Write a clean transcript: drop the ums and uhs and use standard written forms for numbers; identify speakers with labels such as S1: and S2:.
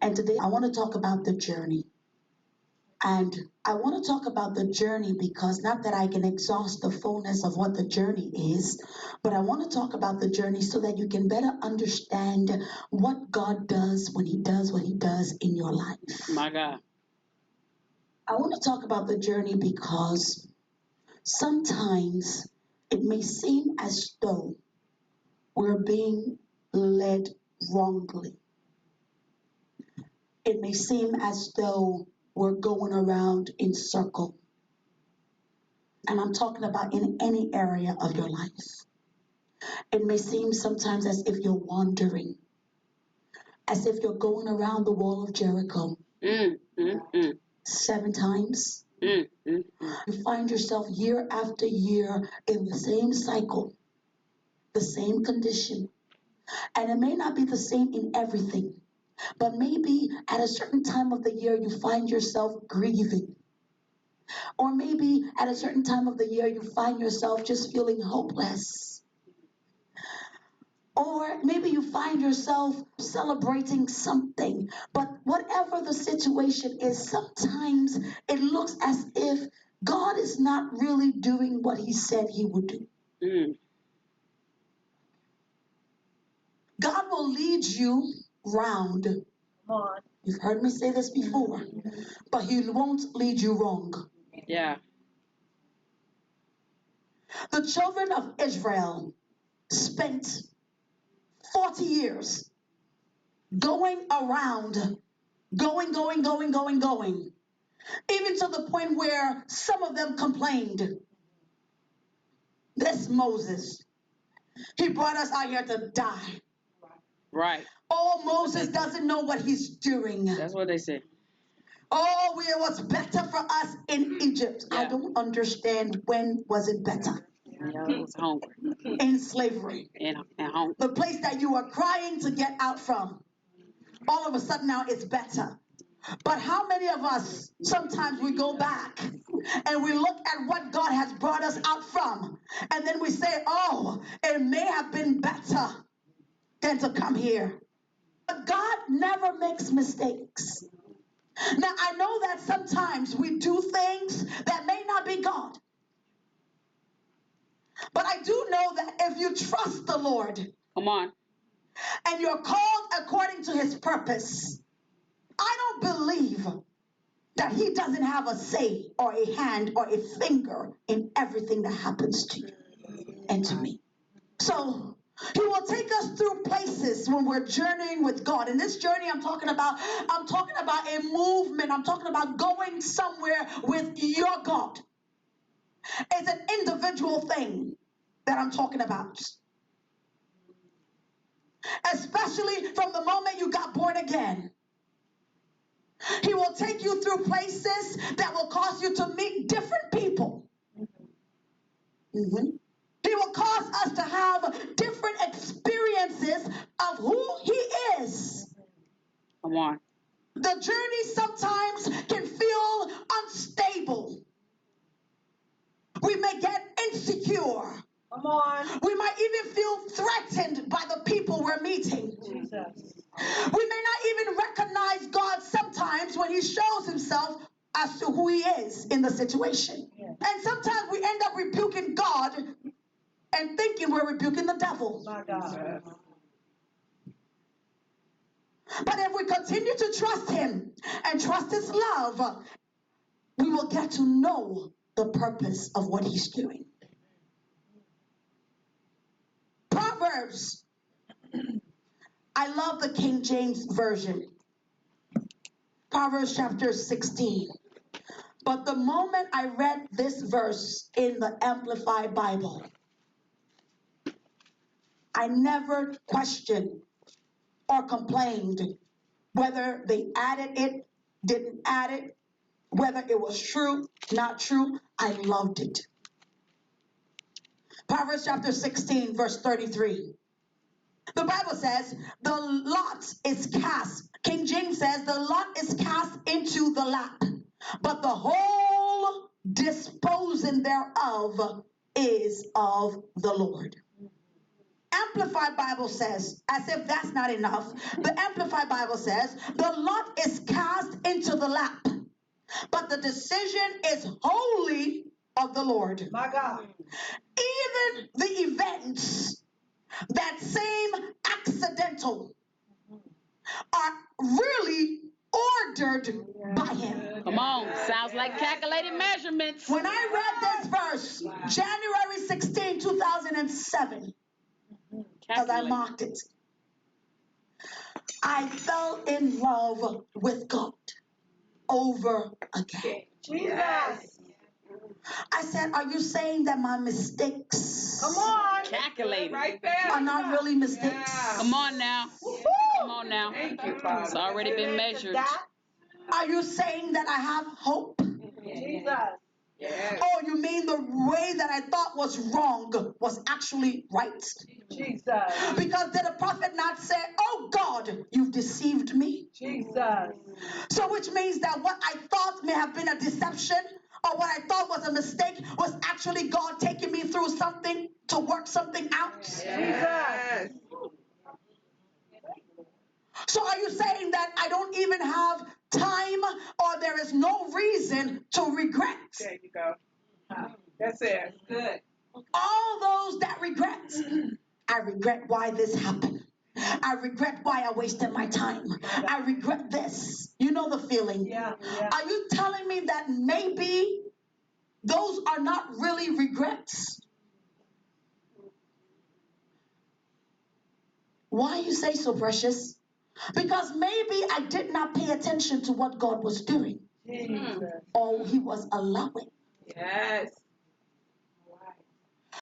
S1: And today I want to talk about the journey. And I want to talk about the journey because not that I can exhaust the fullness of what the journey is, but I want to talk about the journey so that you can better understand what God does when He does what He does in your life.
S2: My God.
S1: I want to talk about the journey because sometimes it may seem as though we're being led wrongly. It may seem as though we're going around in circle. And I'm talking about in any area of your life. It may seem sometimes as if you're wandering, as if you're going around the wall of Jericho 7 times. You find yourself year after year in the same cycle, the same condition. And it may not be the same in everything, but maybe at a certain time of the year you find yourself grieving. Or maybe at a certain time of the year you find yourself just feeling hopeless. Or maybe you find yourself celebrating something. But whatever the situation is, sometimes it looks as if God is not really doing what He said He would do. God will lead you round. You've heard me say this before, but He won't lead you wrong.
S2: Yeah.
S1: The children of Israel spent 40 years going around, going, even to the point where some of them complained. This Moses, he brought us out here to die.
S2: Right.
S1: Oh, Moses doesn't know what he's doing.
S2: That's what they say.
S1: Oh, it was better for us in Egypt.
S2: Yeah.
S1: I don't understand, when was it better?
S2: Yeah, I was hungry.
S1: In slavery.
S2: And hungry.
S1: The place that you were crying to get out from. All of a sudden now it's better. But how many of us, sometimes we go back and we look at what God has brought us out from, and then we say, oh, it may have been better than to come here. But God never makes mistakes. Now, I know that sometimes we do things that may not be God. But I do know that if you trust the Lord,
S2: come on,
S1: and you're called according to His purpose, I don't believe that He doesn't have a say or a hand or a finger in everything that happens to you and to me. So He will take us through places when we're journeying with God. In this journey I'm talking about a movement. I'm talking about going somewhere with your God. It's an individual thing that I'm talking about. Especially from the moment you got born again. He will take you through places that will cause you to meet different people. He will cause us to have different experiences of who He is.
S2: come on.
S1: The journey sometimes can feel unstable. We may get insecure.
S3: Come on.
S1: We might even feel threatened by the people we're meeting.
S3: Jesus.
S1: We may not even recognize God sometimes when He shows Himself as to who He is in the situation. Yeah. And sometimes we end up rebuking God and thinking we're rebuking the devil.
S3: My God.
S1: But if we continue to trust Him and trust His love, we will get to know the purpose of what He's doing. Proverbs. I love the King James Version. Proverbs chapter 16. But the moment I read this verse in the Amplified Bible, I never questioned or complained whether they added it, didn't add it, whether it was true, not true. I loved it. Proverbs chapter 16, verse 33. The Bible says, the lot is cast. King James says, the lot is cast into the lap, but the whole disposing thereof is of the Lord. Amplified Bible says, as if that's not enough, the Amplified Bible says, the lot is cast into the lap, but the decision is wholly of the Lord.
S3: My God.
S1: Even the events that seem accidental are really ordered by Him.
S2: Come on. Sounds like calculated measurements.
S1: When I read this verse, January 16, 2007, because I marked it, I fell in love with God over again.
S3: Jesus.
S1: I said, are you saying that my mistakes
S3: Come on.
S2: Calculated.
S3: Right there.
S1: are not really mistakes?
S2: Come on now.
S3: Woo-hoo.
S2: Come on now.
S3: Thank you, Father.
S2: It's already been measured.
S1: Are you saying that I have hope?
S3: Jesus. Yes.
S1: Oh, you mean the way that I thought was wrong was actually right?
S3: Jesus.
S1: Because did the prophet not say, oh God, you've deceived me?
S3: Jesus.
S1: So which means that what I thought may have been a deception or what I thought was a mistake was actually God taking me through something to work something out.
S3: Jesus.
S1: So are you saying that I don't even have time or there is no reason to regret?
S3: There you go. That's it. Good.
S1: All those that regret. I regret why this happened. I regret why I wasted my time. I regret this. You know the feeling.
S3: Yeah.
S1: Are you telling me that maybe those are not really regrets? Why you say so, Precious? Because maybe I did not pay attention to what God was doing
S3: Jesus.
S1: or He was allowing.
S3: Yes.